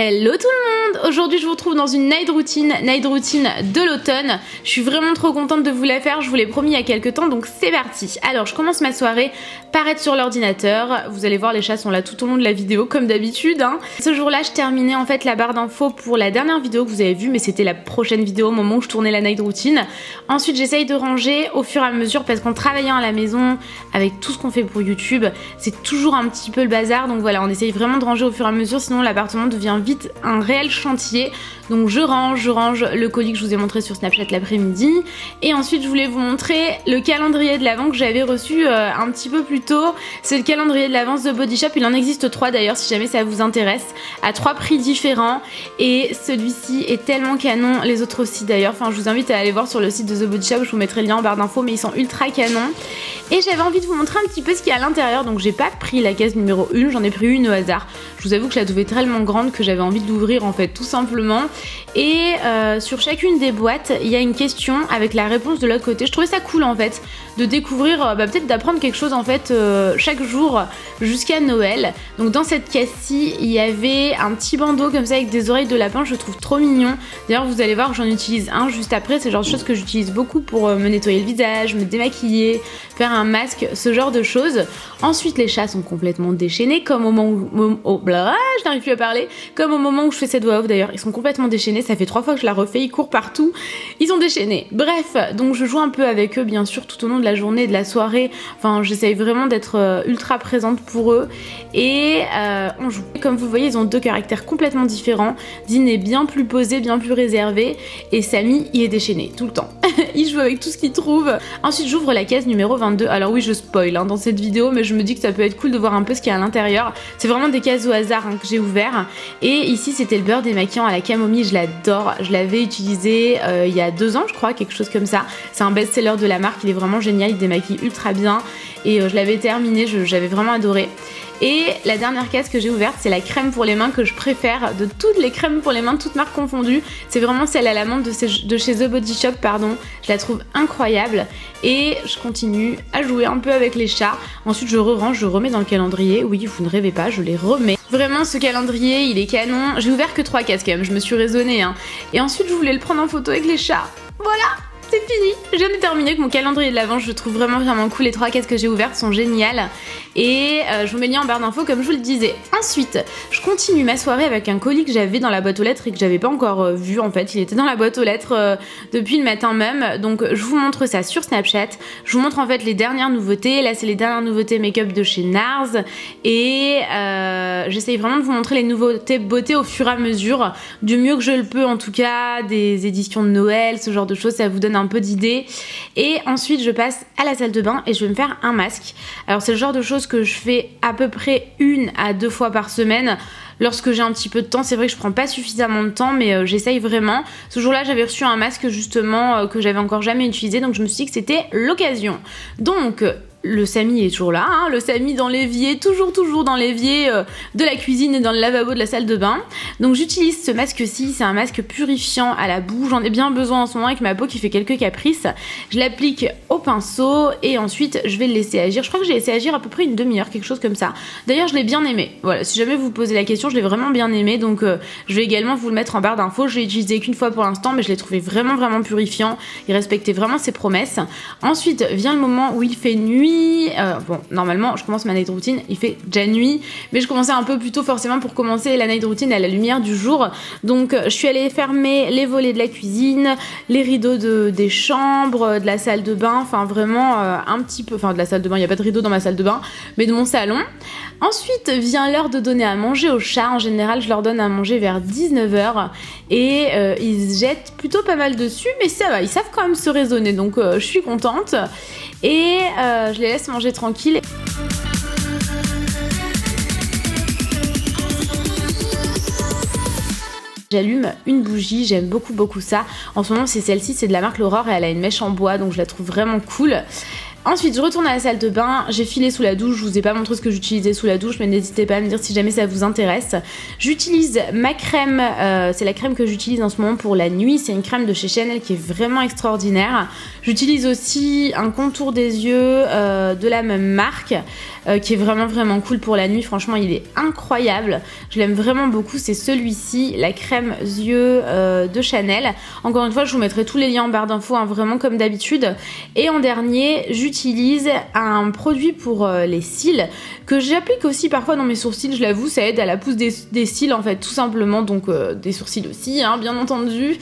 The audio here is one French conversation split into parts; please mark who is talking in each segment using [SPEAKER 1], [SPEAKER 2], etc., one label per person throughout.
[SPEAKER 1] Hello tout le monde! Aujourd'hui je vous retrouve dans une night routine de l'automne. Je suis vraiment trop contente de vous la faire, je vous l'ai promis il y a quelques temps, donc c'est parti. Alors je commence ma soirée par être sur l'ordinateur. Vous allez voir, les chats sont là tout au long de la vidéo comme d'habitude. Ce jour-là je terminais en fait la barre d'infos pour la dernière vidéo que vous avez vue, mais c'était la prochaine vidéo au moment où je tournais la night routine. Ensuite j'essaye de ranger au fur et à mesure parce qu'en travaillant à la maison avec tout ce qu'on fait pour YouTube, c'est toujours un petit peu le bazar, donc voilà, on essaye vraiment de ranger au fur et à mesure, sinon l'appartement devient vite un réel chantier. Donc je range le colis que je vous ai montré sur Snapchat l'après-midi. Et ensuite je voulais vous montrer le calendrier de l'Avent que j'avais reçu un petit peu plus tôt. C'est le calendrier de l'Avent The Body Shop, il en existe 3 d'ailleurs si jamais ça vous intéresse, à 3 prix différents. Et celui-ci est tellement canon, les autres aussi d'ailleurs. Enfin je vous invite à aller voir sur le site de The Body Shop, je vous mettrai le lien en barre d'infos, mais ils sont ultra canons. Et j'avais envie de vous montrer un petit peu ce qu'il y a à l'intérieur, donc j'ai pas pris la caisse numéro 1, j'en ai pris une au hasard. Je vous avoue que je la trouvais tellement grande que j'avais envie de l'ouvrir en fait tout simplement. Et sur chacune des boîtes il y a une question avec la réponse de l'autre côté. Je trouvais ça cool en fait de découvrir, peut-être d'apprendre quelque chose en fait chaque jour jusqu'à Noël. Donc dans cette caisse-ci il y avait un petit bandeau comme ça avec des oreilles de lapin, je le trouve trop mignon. D'ailleurs vous allez voir que j'en utilise un juste après, c'est le genre de choses que j'utilise beaucoup pour me nettoyer le visage, me démaquiller, faire un masque, ce genre de choses. Ensuite les chats sont complètement déchaînés comme au moment où... je n'arrive plus à parler. Comme au moment où je fais cette voix off d'ailleurs, ils sont complètement déchaînés, ça fait 3 fois que je la refais, ils courent partout, ils sont déchaînés. Bref, donc je joue un peu avec eux bien sûr tout au long de la journée, de la soirée, enfin j'essaye vraiment d'être ultra présente pour eux et on joue. Comme vous le voyez, ils ont 2 caractères complètement différents. Dean est bien plus posé, bien plus réservé et Sammy il est déchaîné tout le temps. Il joue avec tout ce qu'il trouve. Ensuite j'ouvre la caisse numéro 22. Alors oui je spoil dans cette vidéo, mais je me dis que ça peut être cool de voir un peu ce qu'il y a à l'intérieur. C'est vraiment des cases au hasard que j'ai ouvert. Et ici c'était le beurre démaquillant à la camomille, je l'adore. Je l'avais utilisé il y a 2 ans je crois, quelque chose comme ça. C'est un best-seller de la marque, il est vraiment génial, il démaquille ultra bien. Et je l'avais terminé, j'avais vraiment adoré. Et la dernière caisse que j'ai ouverte, c'est la crème pour les mains que je préfère de toutes les crèmes pour les mains, toutes marques confondues. C'est vraiment celle à la menthe de chez The Body Shop, pardon. Je la trouve incroyable. Et je continue à jouer un peu avec les chats. Ensuite je re-range, je remets dans le calendrier. Oui, vous ne rêvez pas, je les remets. Vraiment ce calendrier, il est canon. J'ai ouvert que 3 caisses quand même, je me suis raisonnée. Et ensuite je voulais le prendre en photo avec les chats. Voilà! C'est fini, je viens de terminer avec mon calendrier de l'Avent, je le trouve vraiment cool, les 3 caisses que j'ai ouvertes sont géniales et je vous mets le lien en barre d'infos comme je vous le disais. Ensuite, je continue ma soirée avec un colis que j'avais dans la boîte aux lettres et que j'avais pas encore vu en fait, il était dans la boîte aux lettres depuis le matin même, donc je vous montre ça sur Snapchat, je vous montre en fait les dernières nouveautés, là c'est les dernières nouveautés make-up de chez NARS et j'essaye vraiment de vous montrer les nouveautés beauté au fur et à mesure, du mieux que je le peux en tout cas, des éditions de Noël, ce genre de choses, ça vous donne un peu d'idées. Et ensuite je passe à la salle de bain et je vais me faire un masque. Alors c'est le genre de choses que je fais à peu près 1 à 2 fois par semaine lorsque j'ai un petit peu de temps. C'est vrai que je prends pas suffisamment de temps, mais j'essaye vraiment. Ce jour-là j'avais reçu un masque justement que j'avais encore jamais utilisé, donc je me suis dit que c'était l'occasion. Donc le Sammy est toujours là, le Sammy dans l'évier, toujours dans l'évier de la cuisine et dans le lavabo de la salle de bain. Donc j'utilise ce masque-ci, c'est un masque purifiant à la boue, j'en ai bien besoin en ce moment avec ma peau qui fait quelques caprices. Je l'applique au pinceau et ensuite je vais le laisser agir. Je crois que j'ai laissé agir à peu près une demi-heure, quelque chose comme ça. D'ailleurs je l'ai bien aimé, voilà, si jamais vous posez la question, je l'ai vraiment bien aimé, donc je vais également vous le mettre en barre d'infos. Je l'ai utilisé qu'une fois pour l'instant, mais je l'ai trouvé vraiment purifiant, il respectait vraiment ses promesses. Ensuite vient le moment où il fait nuit. Bon, normalement je commence ma night routine, il fait déjà nuit, mais je commençais un peu plus tôt forcément pour commencer la night routine à la lumière du jour. Donc je suis allée fermer les volets de la cuisine, les rideaux des chambres, de la salle de bain, enfin vraiment un petit peu, enfin de la salle de bain, il n'y a pas de rideau dans ma salle de bain, mais de mon salon. Ensuite vient l'heure de donner à manger aux chats. En général je leur donne à manger vers 19h et ils se jettent plutôt pas mal dessus, mais ça va, ils savent quand même se raisonner, donc je suis contente. Et je les laisse manger tranquille. J'allume une bougie, j'aime beaucoup ça. En ce moment c'est celle-ci, c'est de la marque L'Aurore et elle a une mèche en bois, donc je la trouve vraiment cool. Ensuite je retourne à la salle de bain, j'ai filé sous la douche, je vous ai pas montré ce que j'utilisais sous la douche mais n'hésitez pas à me dire si jamais ça vous intéresse. J'utilise ma crème, c'est la crème que j'utilise en ce moment pour la nuit, c'est une crème de chez Chanel qui est vraiment extraordinaire. J'utilise aussi un contour des yeux de la même marque qui est vraiment cool pour la nuit, franchement il est incroyable, je l'aime vraiment beaucoup, c'est celui-ci, la crème yeux de Chanel. Encore une fois je vous mettrai tous les liens en barre d'infos, hein, vraiment comme d'habitude. Et en dernier j'utilise un produit pour les cils que j'applique aussi parfois dans mes sourcils, je l'avoue, ça aide à la pousse des cils en fait tout simplement, donc des sourcils aussi hein, bien entendu,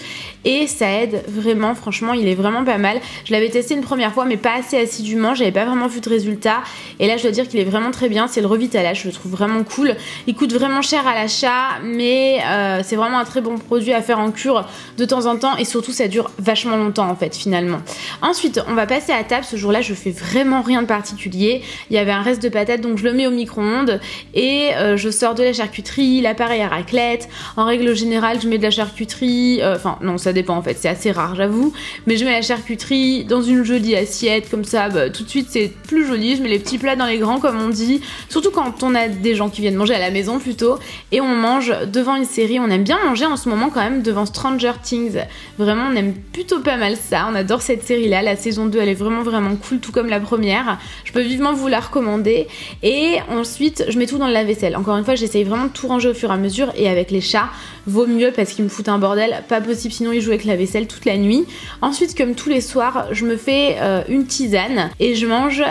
[SPEAKER 1] et ça aide vraiment, franchement il est vraiment pas mal. Je l'avais testé une première fois mais pas assez assidûment, j'avais pas vraiment vu de résultat et là je dois dire qu'il est vraiment très bien, c'est le Revitalage, je le trouve vraiment cool. Il coûte vraiment cher à l'achat mais c'est vraiment un très bon produit à faire en cure de temps en temps et surtout ça dure vachement longtemps en fait finalement. Ensuite on va passer à table, ce jour là je fais vraiment rien de particulier, il y avait un reste de patates donc je le mets au micro-ondes et je sors de la charcuterie, l'appareil à raclette. En règle générale je mets de la charcuterie, enfin non ça dépend en fait, c'est assez rare j'avoue, mais je mets la charcuterie dans une jolie assiette comme ça, tout de suite c'est plus joli, je mets les petits plats dans les grands comme on dit, surtout quand on a des gens qui viennent manger à la maison plutôt, et on mange devant une série. On aime bien manger en ce moment quand même devant Stranger Things, vraiment on aime plutôt pas mal ça, on adore cette série là, la saison 2 elle est vraiment cool tout comme la première, je peux vivement vous la recommander. Et ensuite je mets tout dans le lave-vaisselle, encore une fois j'essaye vraiment de tout ranger au fur et à mesure, et avec les chats vaut mieux parce qu'ils me foutent un bordel pas possible, sinon ils jouent avec la vaisselle toute la nuit. Ensuite comme tous les soirs je me fais une tisane et je mange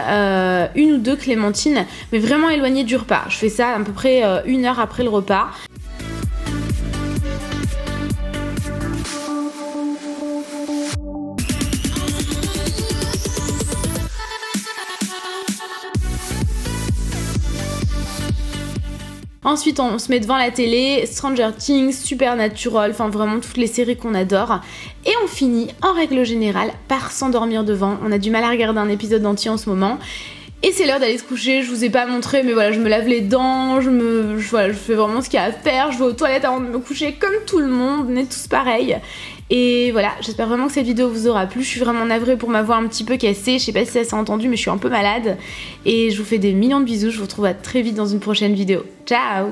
[SPEAKER 1] une ou deux clémentines mais vraiment éloignées du repas, je fais ça à peu près 1 heure après le repas. Ensuite on se met devant la télé, Stranger Things, Supernatural, enfin vraiment toutes les séries qu'on adore. Et on finit en règle générale par s'endormir devant. On a du mal à regarder un épisode entier en ce moment. Et c'est l'heure d'aller se coucher, je vous ai pas montré mais voilà je me lave les dents, je fais vraiment ce qu'il y a à faire, je vais aux toilettes avant de me coucher comme tout le monde, on est tous pareils. Et voilà, j'espère vraiment que cette vidéo vous aura plu, je suis vraiment navrée pour m'avoir un petit peu cassée, je sais pas si ça s'est entendu mais je suis un peu malade. Et je vous fais des millions de bisous, je vous retrouve à très vite dans une prochaine vidéo. Ciao!